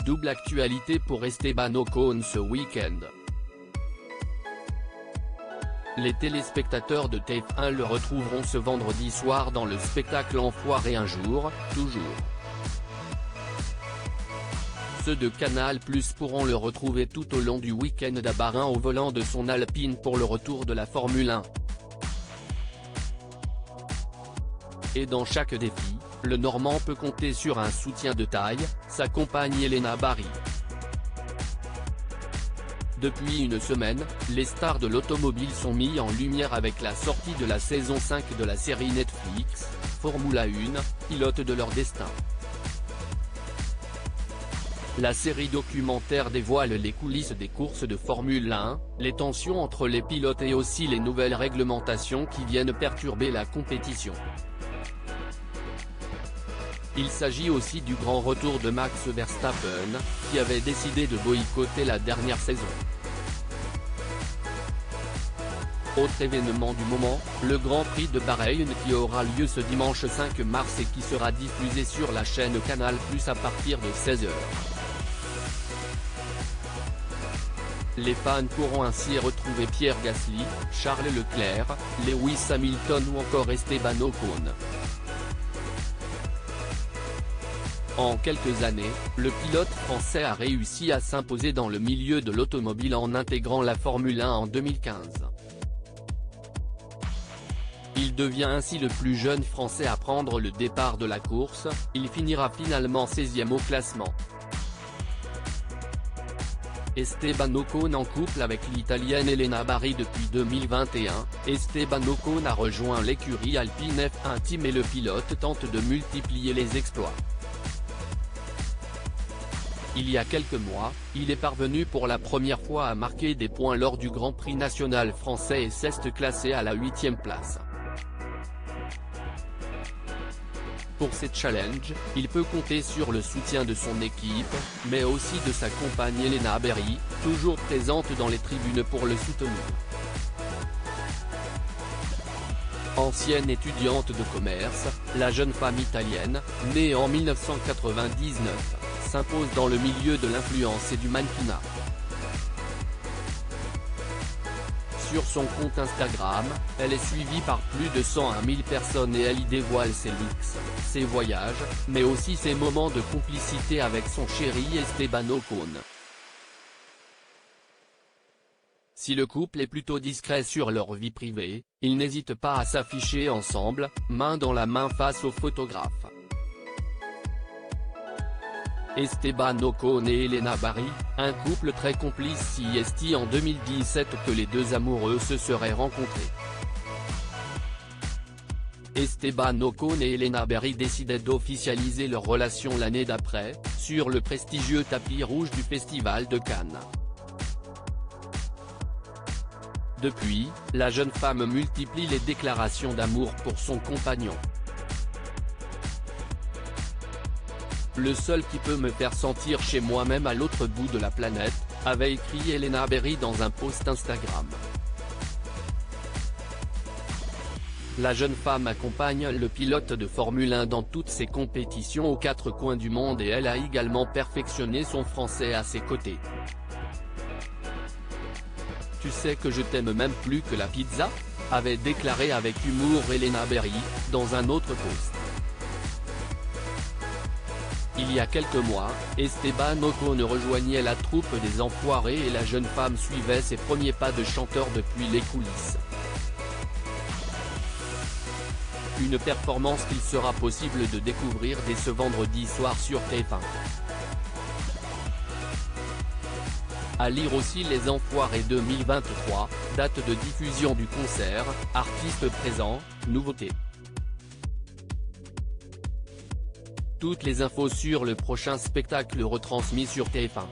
double actualité pour Esteban Ocon ce week-end. Les téléspectateurs de TF1 le retrouveront ce vendredi soir dans le spectacle Enfoiré un jour, toujours. Ceux de Canal+ pourront le retrouver tout au long du week-end à Bahreïn au volant de son Alpine pour le retour de la Formule 1. Et dans chaque défi, le Normand peut compter sur un soutien de taille, sa compagne Elena Barry. Depuis une semaine, les stars de l'automobile sont mis en lumière avec la sortie de la saison 5 de la série Netflix, Formula 1, pilote de leur destin. La série documentaire dévoile les coulisses des courses de Formule 1, les tensions entre les pilotes et aussi les nouvelles réglementations qui viennent perturber la compétition. Il s'agit aussi du grand retour de Max Verstappen, qui avait décidé de boycotter la dernière saison. Autre événement du moment, le Grand Prix de Bahreïn qui aura lieu ce dimanche 5 mars et qui sera diffusé sur la chaîne Canal+ à partir de 16h. Les fans pourront ainsi retrouver Pierre Gasly, Charles Leclerc, Lewis Hamilton ou encore Esteban Ocon. En quelques années, le pilote français a réussi à s'imposer dans le milieu de l'automobile en intégrant la Formule 1 en 2015. Il devient ainsi le plus jeune Français à prendre le départ de la course, il finira finalement 16e au classement. Esteban Ocon en couple avec l'Italienne Elena Barry depuis 2021, Esteban Ocon a rejoint l'écurie Alpine F1 Team et le pilote tente de multiplier les exploits. Il y a quelques mois, il est parvenu pour la première fois à marquer des points lors du Grand Prix national français et s'est classé à la 8e place. Pour ces challenges, il peut compter sur le soutien de son équipe, mais aussi de sa compagne Elena Barry, toujours présente dans les tribunes pour le soutenir. Ancienne étudiante de commerce, la jeune femme italienne, née en 1999, s'impose dans le milieu de l'influence et du mannequinat. Sur son compte Instagram, elle est suivie par plus de 101 000 personnes et elle y dévoile ses looks, ses voyages, mais aussi ses moments de complicité avec son chéri Esteban Ocon. Si le couple est plutôt discret sur leur vie privée, ils n'hésitent pas à s'afficher ensemble, main dans la main face aux photographes. Esteban Ocon et Elena Barry, un couple très complice si est en 2017 que les deux amoureux se seraient rencontrés. Esteban Ocon et Elena Barry décidaient d'officialiser leur relation l'année d'après, sur le prestigieux tapis rouge du Festival de Cannes. Depuis, la jeune femme multiplie les déclarations d'amour pour son compagnon. Le seul qui peut me faire sentir chez moi-même à l'autre bout de la planète, avait écrit Elena Barry dans un post Instagram. La jeune femme accompagne le pilote de Formule 1 dans toutes ses compétitions aux quatre coins du monde et elle a également perfectionné son français à ses côtés. Tu sais que je t'aime même plus que la pizza, avait déclaré avec humour Elena Barry, dans un autre post. Il y a quelques mois, Esteban Ocon rejoignait la troupe des Enfoirés et la jeune femme suivait ses premiers pas de chanteur depuis les coulisses. Une performance qu'il sera possible de découvrir dès ce vendredi soir sur TF1. À lire aussi Les Enfoirés 2023, date de diffusion du concert, artistes présents, nouveautés. Toutes les infos sur le prochain spectacle retransmis sur TF1.